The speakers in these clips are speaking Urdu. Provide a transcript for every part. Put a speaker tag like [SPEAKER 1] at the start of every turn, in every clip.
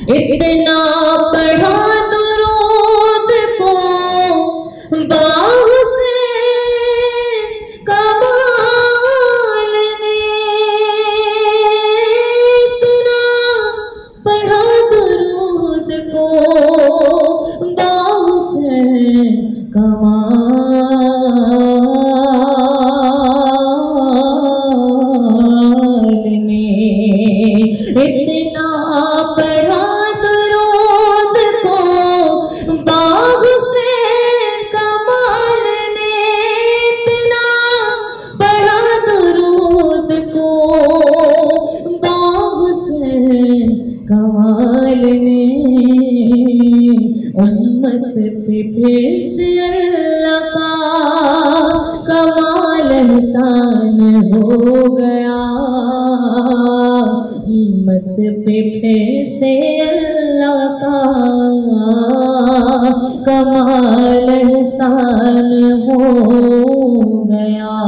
[SPEAKER 1] اتنا پڑھا درود کو باحسین کمال نے، اتنا پڑھا درود کو باحسین کمال نے، اتنا پڑھا درود کو باحسین کمال نے، اتنا پڑھا درود کو باحسین کمال نے، امت پہ پھر سے اللہ کا کمال احسان ہو گیا، امت پہ پھر سے اللہ کا کمال احسان ہو گیا۔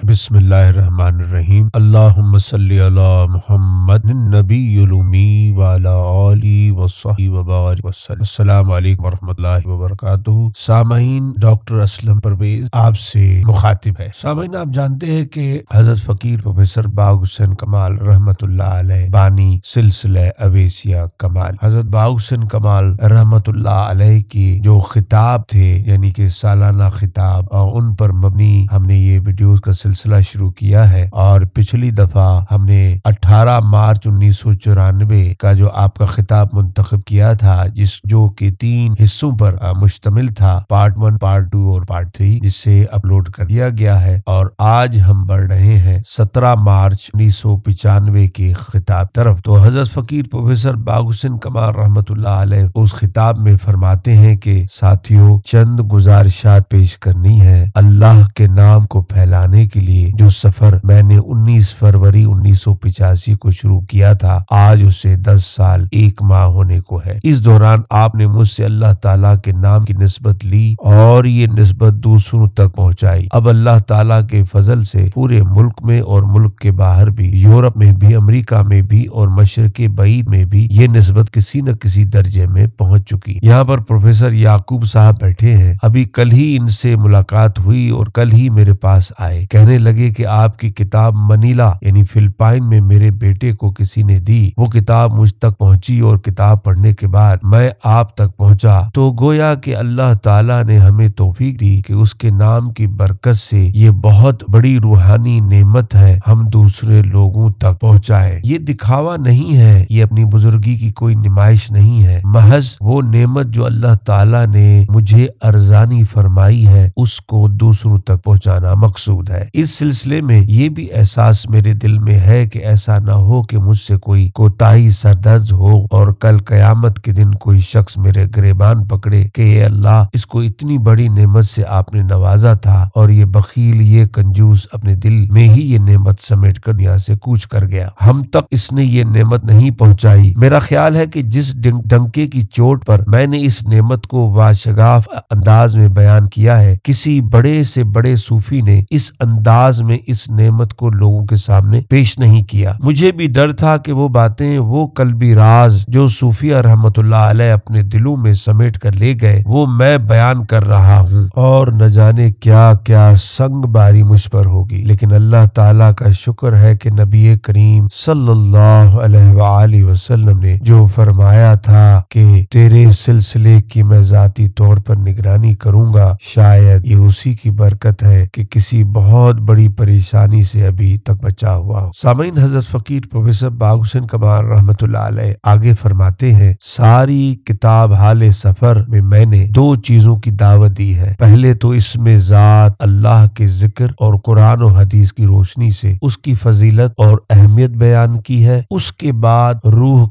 [SPEAKER 2] بسم اللہ الرحمن الرحیم۔ اللہم صلی علی محمد النبی الامی وعلی آلہ وصحبہ وبارک وسلم۔ السلام علیکم ورحمۃ اللہ وبرکاتہ۔ سامعین، ڈاکٹر اسلم پرویز آپ سے مخاطب ہے۔ سامعین، آپ جانتے ہیں کہ حضرت فقیر پروفیسر باغ حسین کمال رحمۃ اللہ علیہ بانی سلسلہ اویسیہ کمال، حضرت باغ حسین کمال رحمۃ اللہ علیہ کی جو خطاب تھے، یعنی کہ سالانہ خطاب، اور ان پر مبنی ہم نے یہ ویڈیوز کا سلسلہ شروع کیا ہے، اور پچھلی دفعہ ہم نے 18 مارچ 1994 کا جو آپ کا خطاب منتخب کیا تھا، جو کہ 3 حصوں پر مشتمل تھا، پارٹ 1، پارٹ 2 اور پارٹ 3، جس سے اپلوڈ کر دیا گیا ہے، اور آج ہم بڑھ رہے ہیں 17 مارچ 1995 کے خطاب طرف۔ تو حضرت فقیر پروفیسر باغ حسین کمال رحمۃ اللہ علیہ اس خطاب میں فرماتے ہیں کہ ساتھیوں، چند گزارشات پیش کرنی ہے۔ اللہ کے نام کو پھیلانے کے لیے جو سفر میں نے 19 فروری 1985 کو شروع کیا تھا، آج اسے 10 سال 1 ماہ ہونے کو ہے۔ اس دوران آپ نے مجھ سے اللہ تعالیٰ کے نام کی نسبت لی اور یہ نسبت دوسروں تک پہنچائی۔ اب اللہ تعالیٰ کے فضل سے پورے ملک میں اور ملک کے باہر بھی، یورپ میں بھی، امریکہ میں بھی اور مشرق بعید میں بھی یہ نسبت کسی نہ کسی درجے میں پہنچ چکی۔ یہاں پر پروفیسر یعقوب صاحب بیٹھے ہیں، ابھی کل ہی ان سے ملاقات ہوئی اور کل ہی میرے پاس آئے، کہنے لگے کہ آپ کی کتاب منیلا یعنی فلپائن میں میرے بیٹے کو کسی نے دی، وہ کتاب مجھ تک پہنچی اور کتاب پڑھنے کے بعد میں آپ تک پہنچا، تو گویا کہ اللہ تعالیٰ نے ہمیں توفیق دی کہ اس کے نام کی برکت سے یہ بہت بڑی روحانی نعمت ہے ہم دوسرے لوگوں تک پہنچائیں۔ یہ دکھاوا نہیں ہے، یہ اپنی بزرگی کی کوئی نمائش نہیں ہے، محض وہ نعمت جو اللہ تعالیٰ نے مجھے ارزانی فرمائی ہے اس کو دوسروں تک پہنچانا مقصود ہے۔ اس سلسلے میں یہ بھی احساس میرے دل میں ہے کہ ایسا نہ ہو کہ مجھ سے کوئی کوتاہی سردرد ہو اور کل قیامت کے دن کوئی شخص میرے گریبان پکڑے کہ اے اللہ، اس کو اتنی بڑی نعمت سے آپ نے نوازا تھا اور یہ بخیل، یہ کنجوس اپنے دل میں ہی یہ نعمت سمیٹ کر یہاں سے کوچ کر گیا، ہم تک اس نے یہ نعمت نہیں پہنچائی۔ میرا خیال ہے کہ جس ڈنکے کی چوٹ پر میں نے اس نعمت کو واشگاف انداز میں بیان کیا ہے، کسی بڑے سے بڑے صوفی نے اس انداز میں اس نعمت کو لوگوں کے سامنے پیش نہیں کیا۔ مجھے بھی ڈر تھا کہ وہ باتیں، وہ قلبی راز جو صوفیہ رحمت اللہ علیہ اپنے دلوں میں سمیٹ کر لے گئے، وہ میں بیان کر رہا ہوں اور نہ جانے کیا کیا سنگ باری مجھ پر ہوگی، لیکن اللہ تعالیٰ کا شکر ہے کہ نبی کریم صلی اللہ علیہ وآلہ وسلم نے جو فرمایا تھا کہ تیرے سلسلے کی میں ذاتی طور پر نگرانی کروں گا، شاید یہ اسی کی برکت ہے کہ کسی بہت بڑی پریشانی سے ابھی تک بچا ہوا ہوں۔ سامعین، حضرت فقیر پروفیسر باغ حسین کمال رحمۃ اللہ علیہ آگے فرماتے ہیں، ساری کتاب حال سفر میں نے 2 چیزوں کی دعوت دی ہے۔ پہلے تو اس میں ذات اللہ کے ذکر اور قرآن و حدیث کی روشنی سے اس کی فضیلت اور اہمیت بیان کی ہے، اس کے بعد روح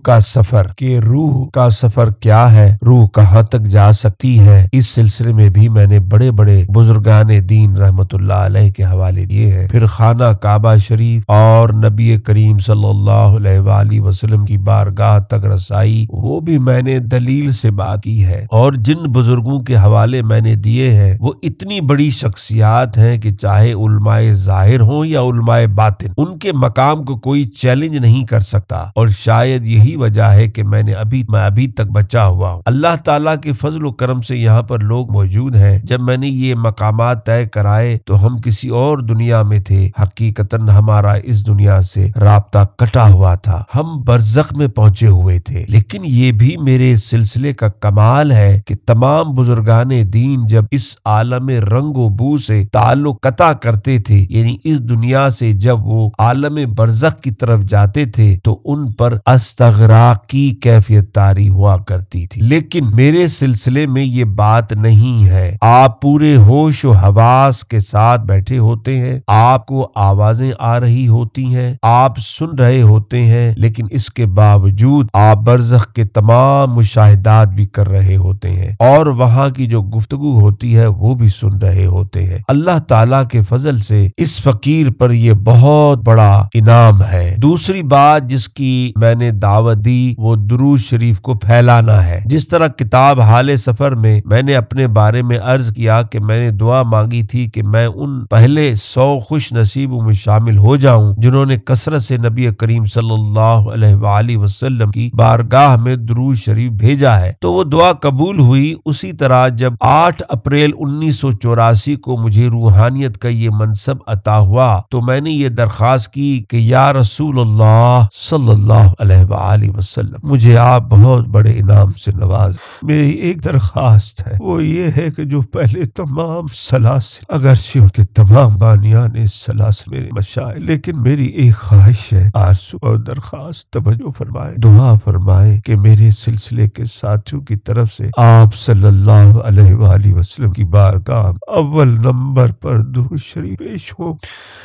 [SPEAKER 2] کا سفر کیا ہے، روح کہاں تک جا سکتی ہے، اس سلسلے میں بھی میں نے بڑے بڑے بزرگان دین رحمت اللہ علیہ کے حوالے دیے ہیں۔ پھر خانہ کعبہ شریف اور اور نبی کریم صلی اللہ علیہ وآلہ وسلم کی بارگاہ تک رسائی وہ بھی میں نے دلیل سے بات کی ہے، اور جن بزرگوں کے حوالے میں نے دیے ہیں وہ اتنی بڑی شخصیات ہیں کہ چاہے علماء ظاہر ہوں یا علماء باطن، ان کے مقام کو کوئی چیلنج نہیں کر سکتا، اور شاید یہی وجہ ہے کہ میں ابھی تک بچا ہوا ہوں۔ اللہ تعالیٰ کے فضل و کرم سے یہاں پر لوگ موجود ہیں۔ جب میں نے یہ مقامات طے کرائے تو ہم کسی اور دنیا میں تھے، حقیقتاً ہمارا اس دنیا سے رابطہ کٹا ہوا تھا، ہم برزخ میں پہنچے ہوئے تھے۔ لیکن یہ بھی میرے سلسلے کا کمال ہے کہ تمام بزرگان دین جب اس عالم رنگ و بو سے تعلق قطع کرتے تھے، یعنی اس دنیا سے جب وہ عالم برزخ کی طرف جاتے تھے تو ان پر استغراق کی کیفیت طاری ہوا کرتی تھی۔ لیکن میرے سلسلے میں یہ بات نہیں ہے۔ آپ پورے ہوش و حواس کے ساتھ بیٹھے ہوتے ہیں، آپ کو آوازیں آ رہی ہوتی ہیں، آپ سن رہے ہوتے ہیں، لیکن اس کے باوجود آپ برزخ کے تمام مشاہدات بھی کر رہے ہوتے ہیں، اور وہاں کی جو گفتگو ہوتی ہے وہ بھی سن رہے ہوتے ہیں۔ اللہ تعالیٰ کے فضل سے اس فقیر پر یہ بہت بڑا انعام ہے۔ دوسری بات جس کی میں نے دعوت دی وہ درود شریف کو پھیلانا ہے۔ جس طرح کتاب حال سفر میں نے اپنے بارے میں عرض کیا کہ میں نے دعا مانگی تھی کہ میں ان پہلے 100 خوش نصیبوں میں شامل ہو جاؤں جنہوں نے کثرت سے نبی کریم صلی اللہ علیہ وآلہ وسلم کی بارگاہ میں درود شریف بھیجا ہے، تو وہ دعا قبول ہوئی۔ اسی طرح جب 8 اپریل 1984 کو مجھے روحانیت کا یہ منصب عطا ہوا تو میں نے یہ درخواست کی کہ یا رسول اللہ صلی اللہ علیہ وآلہ وسلم، مجھے آپ بہت بڑے انعام سے نواز۔ میری ایک درخواست ہے، وہ یہ ہے کہ جو پہلے تمام سلاسل، اگرچہ ان کے تمام بانیان اس سلاسل میرے مشائخ، لیکن میری ایک خواہش ہے، آرزو اور درخواست، توجہ فرمائے، دعا فرمائے کہ میرے سلسلے کے ساتھیوں کی طرف سے آپ صلی اللہ علیہ وآلہ وسلم کی بارگاہ اول نمبر پر درود شریف پیش ہو۔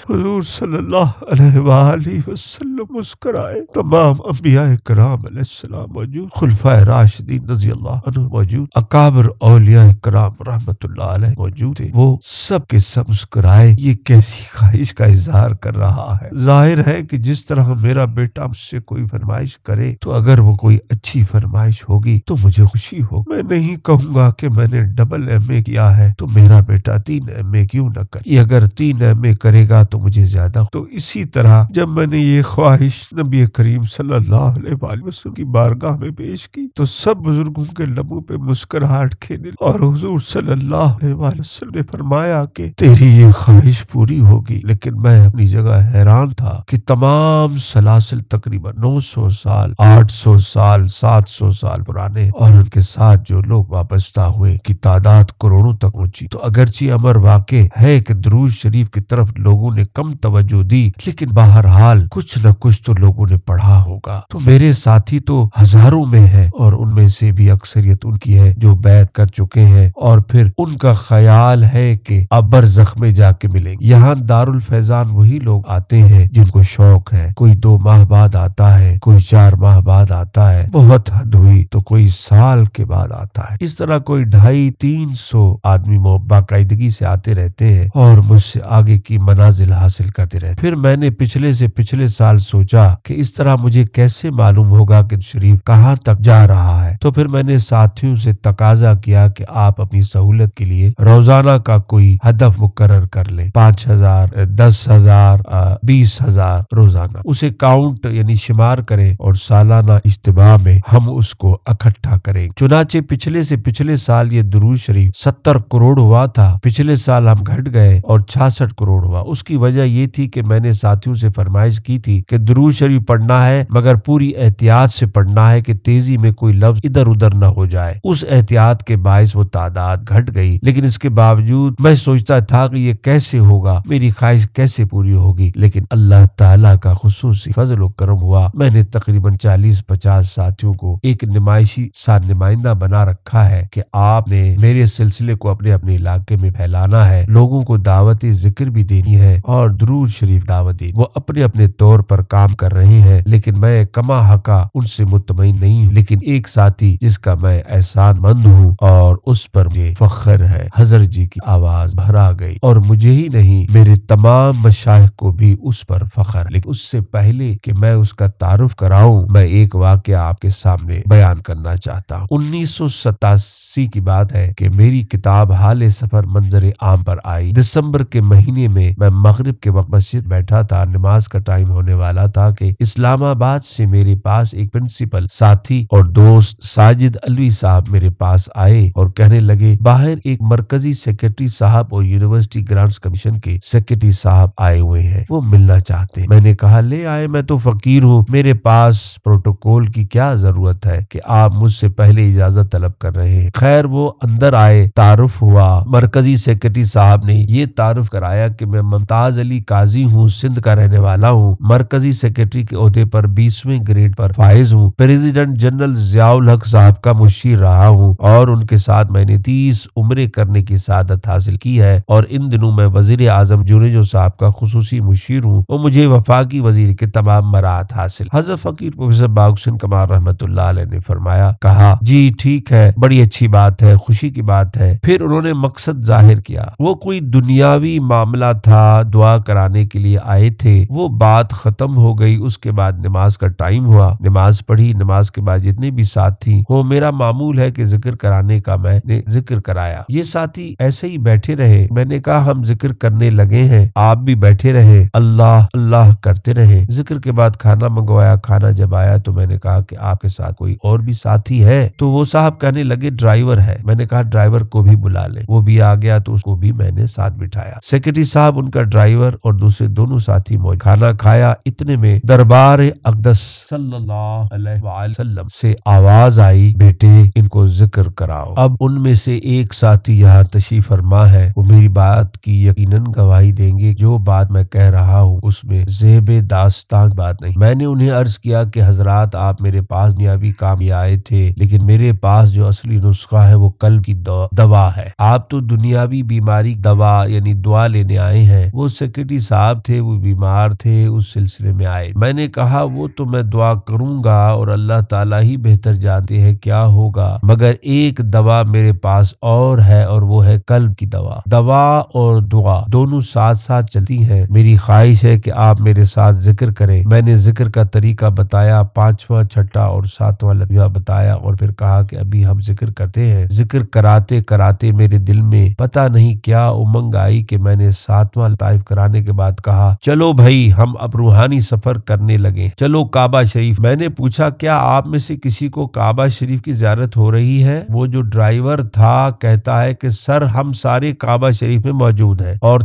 [SPEAKER 2] حضور صلی اللہ علیہ وآلہ وسلم مسکرائے، تمام انبیاء کرام علیہ السلام موجود، خلفائے راشدین رضی اللہ عنہ موجود، اکابر اولیاء کرام رحمت اللہ علیہ موجود تھے، وہ سب کے سب مسکرائے۔ یہ کیسی خواہش کا اظہار کر رہا ہے؟ ظاہر ہے کہ جس طرح میرا بیٹا مجھ سے کوئی فرمائش کرے تو اگر وہ کوئی اچھی فرمائش ہوگی تو مجھے خوشی ہوگی۔ میں نہیں کہوں گا کہ میں نے ڈبل ایم اے کیا ہے تو میرا بیٹا 3 ایم اے کیوں نہ کرے، اگر 3 ایم اے کرے گا تو مجھے زیادہ۔ تو اسی طرح جب میں نے یہ خواہش نبی کریم صلی اللہ علیہ وآلہ وسلم کی بارگاہ میں پیش کی تو سب بزرگوں کے لبوں پہ مسکراہٹ کھیلنے، اور حضور صلی اللہ علیہ وآلہ وسلم نے فرمایا کہ تیری یہ خواہش پوری ہوگی۔ لیکن میں اپنی جگہ حیران تھا کہ تمام سلاسل تقریباً 900 سال، 800 سال، 700 سال پرانے، اور ان کے ساتھ جو لوگ وابستہ ہوئے کی تعداد کروڑوں تک پہنچی۔ تو اگرچہ امر واقع ہے کہ درود شریف کی طرف لوگوں نے کم توجہ دی، لیکن بہرحال کچھ نہ کچھ تو لوگوں نے پڑھا ہوگا۔ تو میرے ساتھی تو ہزاروں میں ہیں، اور ان میں سے بھی اکثریت ان کی ہے جو بیعت کر چکے ہیں، اور پھر ان کا خیال ہے کہ اب برزخ میں جا کے ملیں گے۔ یہاں دارالفیضان وہی لوگ آتے ہیں جن کو شوق ہے، کوئی 2 ماہ بعد آتا ہے، کوئی 4 ماہ بعد آتا ہے، بہت حد ہوئی تو کوئی سال کے بعد آتا ہے۔ اس طرح کوئی 250-300 آدمی باقاعدگی سے آتے رہتے ہیں اور مجھ سے آگے کی منازل حاصل کرتے رہتے۔ پھر میں نے پچھلے سال سوچا کہ اس طرح مجھے کیسے معلوم ہوگا کہ شریف کہاں تک جا رہا ہے، تو پھر میں نے ساتھیوں سے تقاضا کیا کہ آپ اپنی سہولت کے لیے روزانہ کا کوئی ہدف مقرر کر لیں، 5000، 10,000، 20,000 روزانہ، اسے کاؤنٹ یعنی شمار کریں اور سالانہ اجتماع میں ہم اس کو اکٹھا کریں۔ چنانچہ پچھلے سال یہ درود شریف 70 کروڑ ہوا تھا، پچھلے سال ہم گھٹ گئے اور 66 کروڑ ہوا۔ اس کی وجہ یہ تھی کہ میں نے ساتھیوں سے فرمائش کی تھی کہ درود شریف پڑھنا ہے مگر پوری احتیاط سے پڑھنا ہے کہ تیزی میں کوئی لفظ ادھر ادھر نہ ہو جائے۔ اس احتیاط کے باعث وہ تعداد گھٹ گئی، لیکن اس کے باوجود میں سوچتا تھا کہ یہ کیسے ہوگا، میری خواہش کیسے پوری ہوگی، لیکن اللہ تعالیٰ کا خصوصی فضل و کرم ہوا۔ میں نے تقریباً 40-50 ساتھیوں کو ایک نمائشی سا نمائندہ بنا رکھا ہے کہ آپ نے میرے سلسلے کو اپنے علاقے میں پھیلانا ہے، لوگوں کو دعوت ذکر بھی دینی ہے اور درود شریف دعوت دی۔ وہ اپنے طور پر کام کر رہے ہیں، لیکن میں کما حقا ان سے مطمئن نہیں ہوں، لیکن ایک ساتھی جس کا میں احسان مند ہوں اور اس پر مجھے فخر ہے، حضرت جی کی آواز بھرا گئی، اور مجھے ہی نہیں میرے تمام مشائخ کو بھی اس پر پر فخر। لیکن اس سے پہلے کہ میں اس کا تعارف کراؤں، میں ایک واقعہ آپ کے سامنے بیان کرنا چاہتا ہوں۔ 1987 کی بات ہے کہ میری کتاب حال سفر منظر عام پر آئی۔ دسمبر کے مہینے میں مغرب کے وقت مسجد بیٹھا تھا، نماز کا ٹائم ہونے والا تھا کہ اسلام آباد سے میرے پاس ایک پرنسپل ساتھی اور دوست ساجد علوی صاحب میرے پاس آئے اور کہنے لگے باہر ایک مرکزی سیکرٹری صاحب اور یونیورسٹی گرانٹس کمیشن کے سیکرٹری صاحب آئے ہوئے ہیں، وہ ملنا چاہتے ہیں۔ میں نے کہا لے آئے، میں تو فقیر ہوں، میرے پاس پروٹوکول کی کیا ضرورت ہے کہ آپ مجھ سے پہلے اجازت طلب کر رہے ہیں۔ خیر وہ اندر آئے، تعارف ہوا۔ مرکزی سیکرٹری صاحب نے یہ تعارف کرایا کہ میں ممتاز علی قاضی ہوں، سندھ کا رہنے والا ہوں، مرکزی سیکرٹری کے عہدے پر 20ویں گریڈ پر فائز ہوں، پریزیڈنٹ جنرل ضیاء الحق صاحب کا مشیر رہا ہوں اور ان کے ساتھ میں نے 30 عمرے کرنے کی سعادت حاصل کی ہے، اور ان دنوں میں وزیر اعظم جنیجو صاحب کا خصوصی مشیر ہوں اور مجھے وفاقی وزیر کے تمام مراحت حاصل۔ حضرت فقیر پروفیسر باغ حسین کمال رحمۃ اللہ علیہ نے فرمایا، کہا جی ٹھیک ہے، بڑی اچھی بات ہے، خوشی کی بات ہے۔ پھر انہوں نے مقصد ظاہر کیا، وہ کوئی دنیاوی معاملہ تھا، دعا کرانے کے لیے آئے تھے، وہ بات ختم ہو گئی۔ اس کے بعد نماز کا ٹائم ہوا، نماز پڑھی، نماز کے بعد جتنے بھی ساتھی وہ میرا معمول ہے کہ ذکر کرانے کا، میں نے ذکر کرایا۔ یہ ساتھی ایسے ہی بیٹھے رہے، میں نے کہا ہم ذکر کرنے لگے ہیں، آپ بھی بیٹھے رہے، اللہ اللہ کرتے رہے۔ ذکر کے بعد کھانا منگوایا، کھانا جب آیا تو میں نے کہا کہ آپ کے ساتھ کوئی اور بھی ساتھی ہے؟ تو وہ صاحب کہنے لگے ڈرائیور ہے۔ میں نے کہا ڈرائیور کو بھی بلا لیں، وہ بھی آ گیا تو اس کو بھی میں نے ساتھ بٹھایا۔ سیکرٹری صاحب، ان کا ڈرائیور اور دوسرے دونوں ساتھی موجود۔ کھانا کھایا، اتنے میں دربار اقدس صلی اللہ علیہ وآلہ وسلم سے آواز آئی، بیٹے ان کو ذکر کراؤ۔ اب ان میں سے ایک ساتھی یہاں تشریف فرما ہے، وہ میری بات کی یقیناً گواہی دیں گے، جو بات میں کہہ رہا ہوں اس میں زیب داستان بات نہیں۔ میں نے انہیں عرض کیا کہ حضرات آپ میرے پاس دنیاوی کام لے آئے تھے، لیکن میرے پاس جو اصلی نسخہ ہے وہ قلب کی دوا ہے۔ آپ تو دنیاوی بیماری دوا یعنی دعا لینے آئے ہیں، وہ سیکرٹری صاحب تھے، وہ بیمار تھے، اس سلسلے میں آئے۔ میں نے کہا وہ تو میں دعا کروں گا اور اللہ تعالیٰ ہی بہتر جانتے ہیں کیا ہوگا، مگر ایک دوا میرے پاس اور ہے، اور وہ ہے قلب کی دوا۔ دوا اور دعا دونوں ساتھ ساتھ چلتی ہیں۔ میری خواہش ہے کہ آپ میرے ساتھ ذکر کریں۔ میں نے ذکر کا طریقہ بتایا، 5واں، 6واں اور 7واں لفظہ بتایا، اور پھر کہا کہ ابھی ہم ذکر کرتے ہیں۔ ذکر کراتے کراتے میرے دل میں پتہ نہیں کیا امنگ آئی کہ میں نے 7واں لطائف کرانے کے بعد کہا چلو بھائی ہم اب روحانی سفر کرنے لگے، چلو کعبہ شریف۔ میں نے پوچھا کیا آپ میں سے کسی کو کعبہ شریف کی زیارت ہو رہی ہے؟ وہ جو ڈرائیور تھا کہتا ہے کہ سر ہم سارے کعبہ شریف میں موجود ہیں اور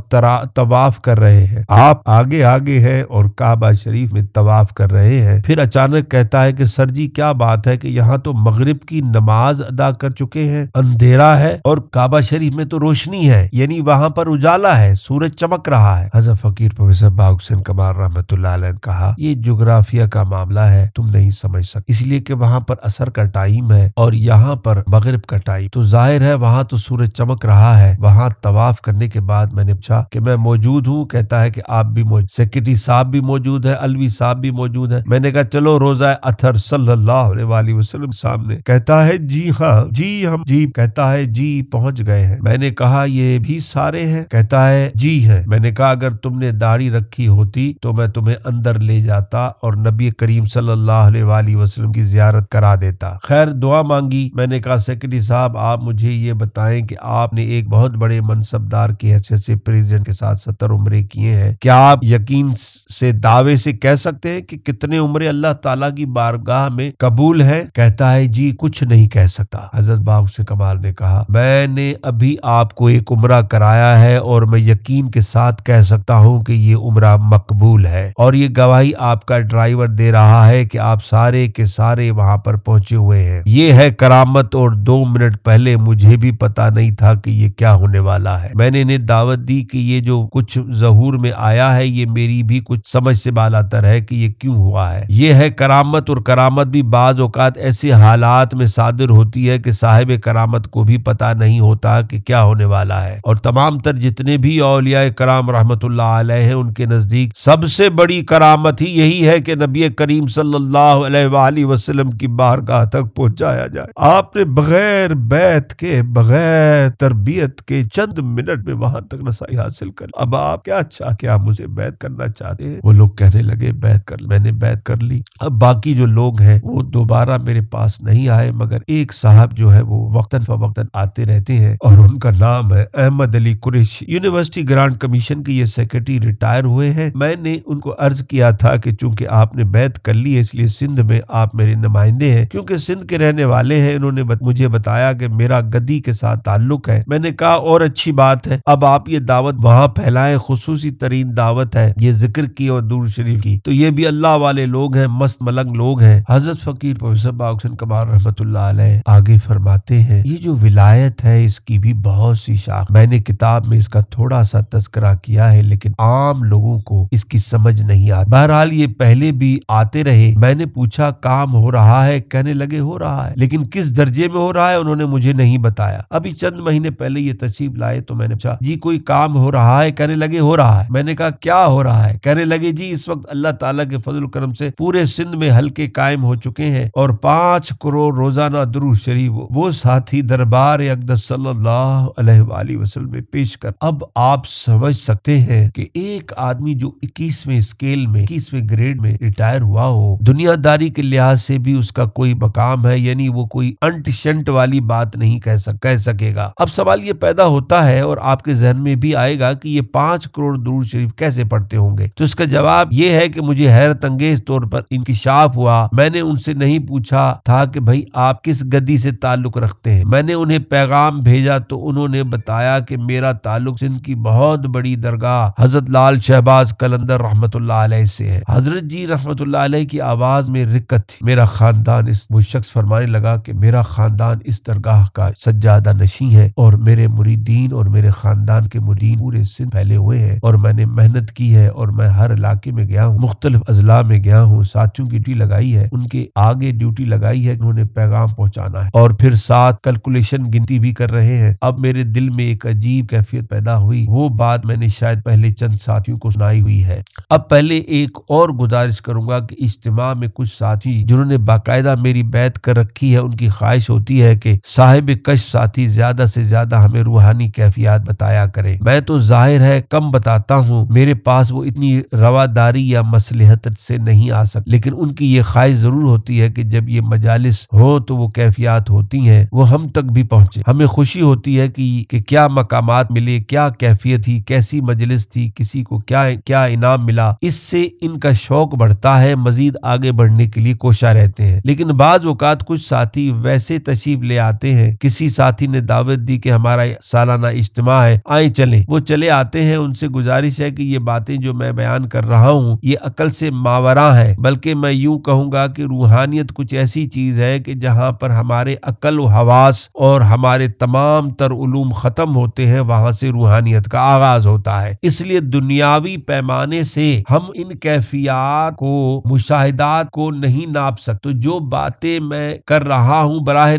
[SPEAKER 2] طواف کر رہے ہیں، آپ آگے آگے ہیں اور کعبہ شریف میں طواف کر رہے ہیں۔ پھر اچانک کہتا ہے کہ سر جی کیا بات ہے کہ یہاں تو مغرب کی نماز ادا کر چکے ہیں، اندھیرا ہے اور کعبہ شریف میں تو روشنی ہے، یعنی وہاں پر اجالا ہے، سورج چمک رہا ہے۔ حضرت فقیر پروفیسر باغ حسین کمال رحمۃ اللہ علیہ نے کہا یہ جغرافیہ کا معاملہ ہے، تم نہیں سمجھ سکتے، اس لیے کہ وہاں پر عصر کا ٹائم ہے اور یہاں پر مغرب کا ٹائم، تو ظاہر ہے وہاں تو سورج چمک رہا ہے۔ وہاں طواف کرنے کے بعد میں نے پوچھا کہ میں موجود ہوں، کہتا ہے کہ آپ بھی موجود، سیکرٹری صاحب بھی موجود ہے، علوی صاحب بھی موجود ہے۔ میں نے کہا چلو روزہ اطہر صلی اللہ علیہ وآلہ وسلم سامنے، کہتا ہے جی ہاں جی ہم جی، کہتا ہے جی پہنچ گئے ہیں۔ میں نے کہا یہ بھی سارے ہیں؟ کہتا ہے جی ہیں۔ میں نے کہا اگر تم نے داڑھی رکھی ہوتی تو میں تمہیں اندر لے جاتا اور نبی کریم صلی اللہ علیہ وآلہ وسلم کی زیارت کرا دیتا۔ خیر دعا مانگی۔ میں نے کہا سیکرٹری صاحب آپ مجھے یہ بتائیں کہ آپ نے ایک بہت بڑے منصبدار کی حیثیت سے پریزیڈنٹ کے ساتھ 70 عمرے کیے ہیں، کیا آپ یقین سے دعوے سے کہہ سکتے ہیں کہ کتنے عمرے اللہ تعالیٰ کی بارگاہ میں قبول ہیں؟ کہتا ہے جی کچھ نہیں کہہ سکتا۔ حضرت باغ حسین کمال نے کہا میں نے ابھی آپ کو ایک عمرہ کرایا ہے اور میں یقین کے ساتھ کہہ سکتا ہوں کہ یہ عمرہ مقبول ہے، اور یہ گواہی آپ کا ڈرائیور دے رہا ہے کہ آپ سارے کے سارے وہاں پر پہنچے ہوئے ہیں۔ یہ ہے کرامت، اور 2 منٹ پہلے مجھے بھی پتا نہیں تھا کہ یہ کیا ہونے والا ہے۔ میں نے انہیں دعوت دی کہ یہ جو کچھ ظہور میں آیا ہے یہ میری بھی کچھ سمجھ سے بالاتر ہے کہ یہ کیوں ہوا ہے۔ یہ ہے کرامت، اور کرامت بھی بعض اوقات ایسے حالات میں صادر ہوتی ہے کہ صاحب کرامت کو بھی پتا نہیں ہوتا کہ کیا ہونے والا ہے، اور تمام تر جتنے بھی اولیاء کرام رحمت اللہ علیہ ہیں ان کے نزدیک سب سے بڑی کرامت ہی یہی ہے کہ نبی کریم صلی اللہ علیہ وآلہ وسلم کی بارگاہ تک پہنچایا جائے۔ آپ نے بغیر بیعت کے، بغیر تربیت کے چند منٹ میں وہاں تک رسائی حاصل کر، اب آپ کیا چاہ کہ آپ مجھے بیعت کرنا چاہتے ہیں؟ وہ لوگ کہنے لگے بیعت کر، میں نے بیعت کر لی۔ اب باقی جو لوگ ہیں وہ دوبارہ میرے پاس نہیں آئے، مگر ایک صاحب جو ہے وہ وقتاً فوقتاً آتے رہتے ہیں اور ان کا نام ہے احمد علی قریشی، یونیورسٹی گرانٹ کمیشن کے یہ سیکرٹری ریٹائر ہوئے ہیں۔ میں نے ان کو عرض کیا تھا کہ چونکہ آپ نے بیعت کر لی ہے اس لیے سندھ میں آپ میرے نمائندے ہیں، کیونکہ سندھ کے رہنے والے ہیں۔ انہوں نے مجھے بتایا کہ میرا گدی کے ساتھ تعلق ہے۔ میں نے کہا اور اچھی بات ہے، اب آپ یہ دعوت وہاں پھیلائیں، خصوصی ترین دعوت ہے یہ ذکر کی اور درود شریف کی، تو یہ بھی اللہ والے لوگ ہیں، مست ملنگ لوگ ہیں۔ حضرت فقیر پروفیسر باغ حسین قمار رحمۃ اللہ علیہ آگے فرماتے ہیں یہ جو ولایت ہے اس کی بھی بہت سی شاخ، میں نے کتاب میں اس کا تھوڑا سا تذکرہ کیا ہے لیکن عام لوگوں کو اس کی سمجھ نہیں آتی۔ بہرحال یہ پہلے بھی آتے رہے، میں نے پوچھا کام ہو رہا ہے؟ کہنے لگے ہو رہا ہے، لیکن کس درجے میں ہو رہا ہے انہوں نے مجھے نہیں بتایا۔ ابھی چند مہینے پہلے یہ تشریف لائے تو میں نے پوچھا جی کوئی کام ہو رہا ہے؟ کہنے لگے ہو رہا ہے۔ میں نے کہا کیا ہو رہا ہے؟ کہنے لگے جی اس وقت اللہ تعالیٰ کے فضل و کرم سے پورے سندھ میں حلقے قائم ہو چکے ہیں اور 5 کروڑ روزانہ درود شریف وہ ساتھی دربار اقدس صلی اللہ علیہ وآلہ وسلم میں پیش کر۔ اب آپ سمجھ سکتے ہیں کہ ایک آدمی جو 21ویں اسکیل میں 21ویں گریڈ میں ریٹائر ہوا ہو، دنیا داری کے لحاظ سے بھی اس کا کوئی مقام ہے، یعنی وہ کوئی انٹ شنٹ والی بات نہیں کہہ سکے گا۔ اب سوال یہ پیدا ہوتا ہے اور آپ کے ذہن میں بھی آئے گا کہ یہ 5 کروڑ درود شریف کیسے پڑھتے ہوں گے؟ تو اس کا جواب یہ ہے کہ مجھے حیرت انگیز طور پر انکشاف ہوا۔ میں نے ان سے نہیں پوچھا تھا کہ بھائی آپ کس گدی سے تعلق رکھتے ہیں، میں نے انہیں پیغام بھیجا تو انہوں نے بتایا کہ میرا تعلق سندھ کی بہت بڑی درگاہ حضرت لال شہباز قلندر رحمت اللہ علیہ سے ہے۔ حضرت جی رحمت اللہ علیہ کی آواز میں رکت تھی۔ میرا خاندان وہ شخص فرمانے لگا کہ میرا خاندان اس درگاہ کا سجادہ نشین ہے اور میرے مریدین اور میرے خاندان کے مریدین پورے سندھ پھیلے ہوئے ہیں اور میں نے محنت کی ہے اور میں ہر علاقے میں گیا ہوں، مختلف اضلاع میں گیا ہوں، ساتھیوں کی ڈیوٹی لگائی ہے، ان کے آگے ڈیوٹی لگائی ہے، انہوں نے پیغام پہنچانا ہے اور پھر ساتھ کیلکولیشن گنتی بھی کر رہے ہیں۔ اب میرے دل میں ایک عجیب کیفیت پیدا ہوئی، وہ بات میں نے شاید پہلے چند ساتھیوں کو سنائی ہوئی ہے۔ اب پہلے ایک اور گزارش کروں گا کہ اجتماع میں کچھ ساتھی جنہوں نے باقاعدہ میری بیعت کر رکھی ہے ان کی خواہش ہوتی ہے کہ صاحب کشف ساتھی زیادہ سے زیادہ ہمیں روحانی کیفیات بتایا کریں۔ میں تو ظاہر ہے کم بتاتا ہوں، میرے پاس وہ اتنی رواداری یا مصلحت سے نہیں آ سکتی، لیکن ان کی یہ خواہش ضرور ہوتی ہے کہ جب یہ مجالس ہو تو وہ کیفیات ہوتی ہیں وہ ہم تک بھی پہنچے۔ ہمیں خوشی ہوتی ہے کہ کیا مقامات ملے، کیا کیفیت تھی، کیسی مجلس تھی، کسی کو کیا انعام ملا، اس سے ان کا شوق بڑھتا ہے، مزید آگے بڑھنے کے لیے کوشاں رہتے ہیں۔ لیکن بعض اوقات کچھ ساتھی ویسے تشریف لے آتے ہیں، کسی ساتھی نے دعوت دی کہ ہمارا سالانہ اجتماع ہے آئیں چلیں، وہ چلے آتے ہیں۔ ان سے گزارش ہے کہ یہ باتیں جو میں بیان کر رہا ہوں یہ عقل سے ماوراء ہے، بلکہ میں یوں کہوں گا کہ روحانیت کچھ ایسی چیز ہے کہ جہاں پر ہمارے عقل و حواس اور ہمارے تمام تر علوم ختم ہوتے ہیں وہاں سے روحانیت کا آغاز ہوتا ہے۔ اس لیے دنیاوی پیمانے سے ہم ان کیفیات کو، مشاہدات کو نہیں ناپ سکتے۔ تو جو باتیں میں کر رہا ہوں براہ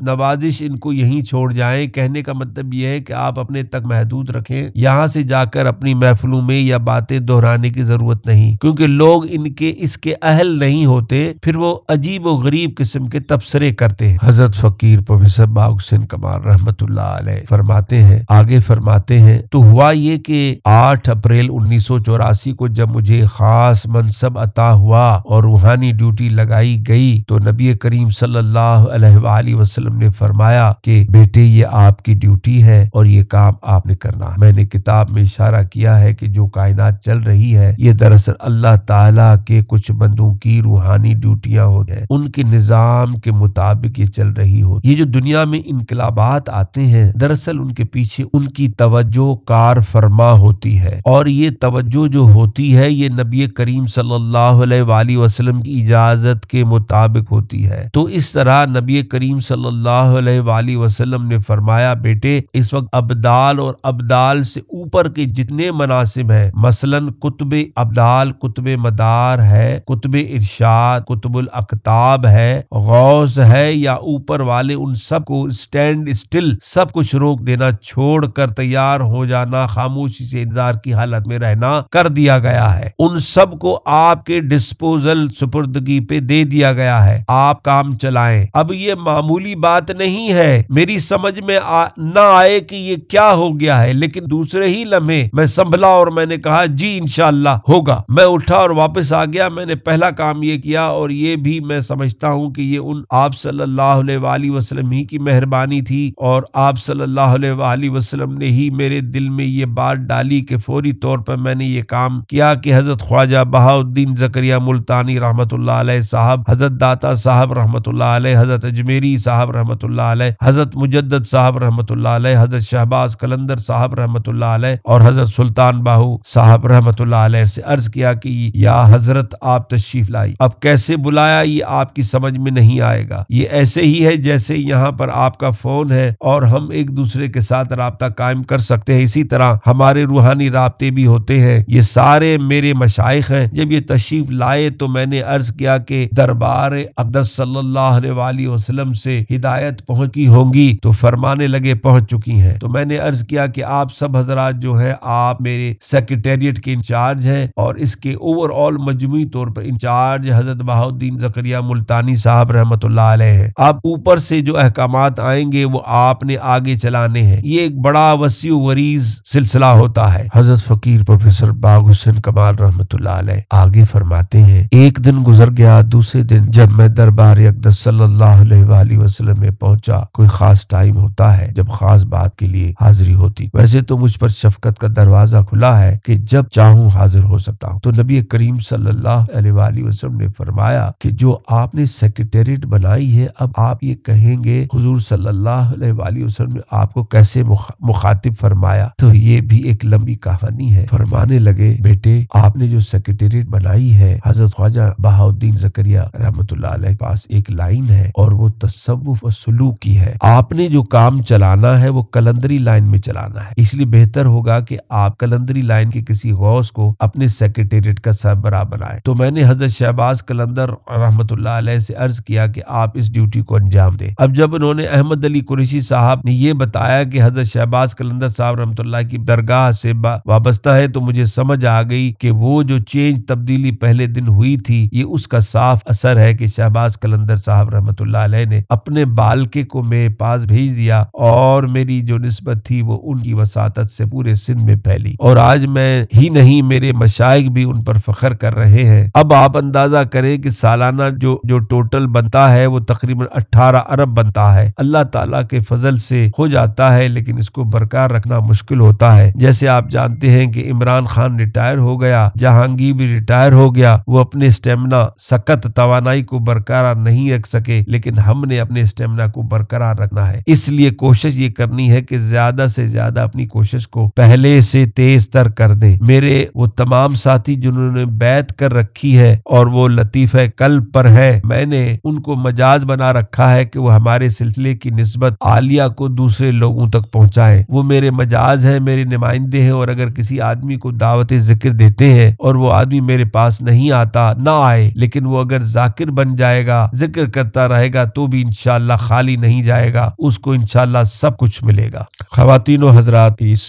[SPEAKER 2] نوازش ان کو یہیں چھوڑ جائیں۔ کہنے کا مطلب یہ ہے کہ آپ اپنے تک محدود رکھیں، یہاں سے جا کر اپنی محفلوں میں یا باتیں دہرانے کی ضرورت نہیں، کیونکہ لوگ اس کے اہل نہیں ہوتے، پھر وہ عجیب و غریب قسم کے تبصرے کرتے ہیں۔ حضرت فقیر پروفیسر باغ حسین قمار رحمت اللہ علیہ آگے فرماتے ہیں تو ہوا یہ کہ 8 اپریل 1984 کو جب مجھے خاص منصب عطا ہوا اور روحانی ڈیوٹی لگائی گئی تو نبی کریم صلی اللہ علیہ وآلہ وسلم نے فرمایا کہ بیٹے یہ آپ کی ڈیوٹی ہے اور یہ کام آپ نے کرنا ہے۔ میں نے کتاب میں اشارہ کیا ہے کہ جو کائنات چل رہی ہے یہ دراصل اللہ تعالیٰ کے کچھ بندوں کی روحانی ڈیوٹیاں ہوتی ہیں، ان کے نظام کے مطابق یہ چل رہی ہو۔ یہ جو دنیا میں انقلابات آتے ہیں دراصل ان کے پیچھے ان کی توجہ کار فرما ہوتی ہے، اور یہ توجہ جو ہوتی ہے یہ نبی کریم صلی اللہ علیہ وآلہ وسلم کی اجازت کے مطابق ہوتی ہے۔ تو اس طرح نبی کریم صلی اللہ علیہ وآلہ وسلم نے فرمایا بیٹے اس وقت ابدال اور ابدال سے اوپر کے جتنے مناصب ہیں، مثلا کتب ابدال، کتب مدار ہے، کتب ارشاد، کتب الاقطاب ہے، غوث ہے، یا اوپر والے، ان سب کو اسٹینڈ اسٹل، سب کچھ روک دینا، چھوڑ کر تیار ہو جانا، خاموشی سے انتظار کی حالت میں رہنا کر دیا گیا ہے۔ ان سب کو آپ کے ڈسپوزل سپردگی پہ دے دیا گیا ہے، آپ کام چلائیں۔ اب یہ معمولی بات نہیں ہے، میری سمجھ میں نہ آئے کہ یہ کیا ہو گیا ہے، لیکن دوسرے ہی لمحے میں سنبھلا اور میں نے کہا جی انشاءاللہ ہوگا۔ میں اٹھا اور واپس آ گیا۔ میں نے پہلا کام یہ کیا، اور یہ بھی میں سمجھتا ہوں کہ یہ ان آپ صلی اللہ علیہ وآلہ وسلم ہی کی مہربانی تھی، اور آپ صلی اللہ علیہ وآلہ وسلم نے ہی میرے دل میں یہ بات ڈالی کہ فوری طور پر میں نے یہ کام کیا کہ حضرت خواجہ بہاؤالدین زکریہ ملتانی رحمت اللہ علیہ صاحب، حضرت داتا صاحب رحمت اللہ علیہ، حضرت اجمیری صاحب رحمت اللہ علیہ، حضرت مجدد صاحب رحمت اللہ علیہ، حضرت شہباز قلندر صاحب رحمت اللہ علیہ اور حضرت سلطان باہو صاحب رحمت اللہ علیہ سے عرض کیا کہ یا حضرت آپ تشریف لائی۔ اب کیسے بلایا یہ آپ کی سمجھ میں نہیں آئے گا، یہ ایسے ہی ہے جیسے یہاں پر آپ کا فون ہے اور ہم ایک دوسرے کے ساتھ رابطہ قائم کر سکتے ہیں، اسی طرح ہمارے روحانی رابطے بھی ہوتے ہیں۔ یہ سارے میرے مشائخ ہیں۔ جب یہ تشریف لائے تو میں نے عرض کیا کہ دربار اقدس صلی اللہ علیہ وآلہ وسلم سے ہدایت پہنچی ہوں گی، تو فرمانے لگے پہنچ چکی ہیں۔ تو میں نے عرض کیا کہ آپ سب حضرات جو ہیں آپ میرے سیکریٹریٹ کے انچارج ہیں، اور اس کے اوور آل مجموعی طور پر انچارج حضرت بہاؤالدین زکریہ ملتانی صاحب رحمت اللہ علیہ ہیں۔ اب اوپر سے جو احکامات آئیں گے وہ آپ نے آگے چلانے ہیں۔ یہ ایک بڑا وسیع و وریز سلسلہ ہوتا ہے۔ حضرت فقیر پروفیسر باغ حسین کمال رحمت اللہ علیہ آگے فرماتے ہیں، ایک دن گزر گیا، دوسرے دن جب میں دربار اقدس صلی اللہ علیہ وآلہ وسلم میں پہنچا۔ کوئی خاص ٹائم ہوتا ہے جب خاص بات کے لیے حاضری ہوتی، ویسے تو مجھ پر شفقت کا دروازہ کھلا ہے کہ جب چاہوں حاضر ہو سکتا ہوں۔ تو نبی کریم صلی اللہ علیہ وآلہ وسلم نے فرمایا کہ جو آپ نے سیکریٹریٹ بنائی ہے، اب آپ یہ کہیں گے حضور صلی اللہ علیہ وآلہ وسلم نے آپ کو کیسے مخاطب فرمایا؟ تو یہ بھی ایک لمبی کہانی ہے۔ فرمانے لگے بیٹے آپ نے جو سیکریٹریٹ بنائی ہے، حضرت خواجہ بہاؤالدین زکریہ رحمت اللہ علیہ کے پاس ایک لائن ہے اور وہ تصوف و سلوک کی ہے۔ آپ نے جو کام چلانا ہے وہ کلندری لائن میں چلانا ہے، اس لیے بہتر ہوگا کہ آپ کلندری لائن کے کسی غوث کو اپنے سیکریٹریٹ کا سربراہ بنائے۔ تو میں نے حضرت شہباز قلندر رحمت اللہ علیہ سے عرض کیا کہ آپ اس ڈیوٹی کو انجام دیں۔ اب جب انہوں نے احمد علی قریشی صاحب نے یہ بتایا کہ حضرت شہباز قلندر صاحب رحمت اللہ کی درگاہ سے وابستہ ہے، تو مجھے سمجھ آ گئی کہ وہ جو چینج تبدیلی پہلے دن ہوئی تھی یہ اس کا صاف اثر ہے کہ شہباز قلندر صاحب رحمت اللہ علیہ نے اپنے بالکے کو میرے پاس بھیج دیا، اور میری جو نسبت تھی وہ ان کی وساطت سے پورے سندھ میں پھیلی، اور آج میں ہی نہیں میرے مشائخ بھی ان پر فخر کر رہے ہیں۔ اب آپ اندازہ کریں کہ سالانہ جو ٹوٹل بنتا ہے وہ تقریباً 18 ارب بنتا ہے۔ اللہ تعالیٰ کے فضل سے ہو جاتا ہے، لیکن اس کو برقرار رکھنا مشکل ہوتا ہے۔ جیسے آپ جانتے ہیں کہ عمران خان ریٹائر ہو گیا، جہانگیر بھی ریٹائر ہو گیا، وہ اپنے اسٹیمنا سخت توانائی کو برقرار نہیں رکھ سکے، لیکن ہم نے اپنے اسٹیمنا کو برقرار رکھنا ہے۔ اس لیے کوشش یہ کرنی ہے کہ زیادہ سے زیادہ اپنی کوشش کو پہلے سے تیز تر کر دیں۔ میرے وہ تمام ساتھی جنہوں نے بیعت کر رکھی ہے اور وہ لطیفہ قلب پر ہے، میں نے ان کو مجاز بنا رکھا ہے کہ وہ ہمارے سلسلے کی نسبت عالیہ کو دوسرے لوگوں تک پہنچائیں۔ وہ میرے مجاز ہیں، میرے نمائندے ہیں، اور اگر کسی آدمی کو دعوت ذکر دیتے ہیں اور وہ آدمی میرے پاس نہیں آتا، نہ آئے، لیکن وہ اگر ذاکر بن جائے گا، ذکر کرتا رہے گا، تو بھی انشاءاللہ خالی نہیں جائے گا، اس کو انشاءاللہ سب کچھ ملے گا۔ خواتین و حضرات، اس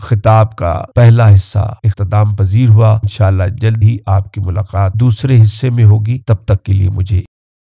[SPEAKER 2] خطاب کا پہلا حصہ اختتام پذیر ہوا۔ انشاءاللہ جلد ہی آپ کی ملاقات دوسرے حصے میں ہوگی، تب تک کے لیے مجھے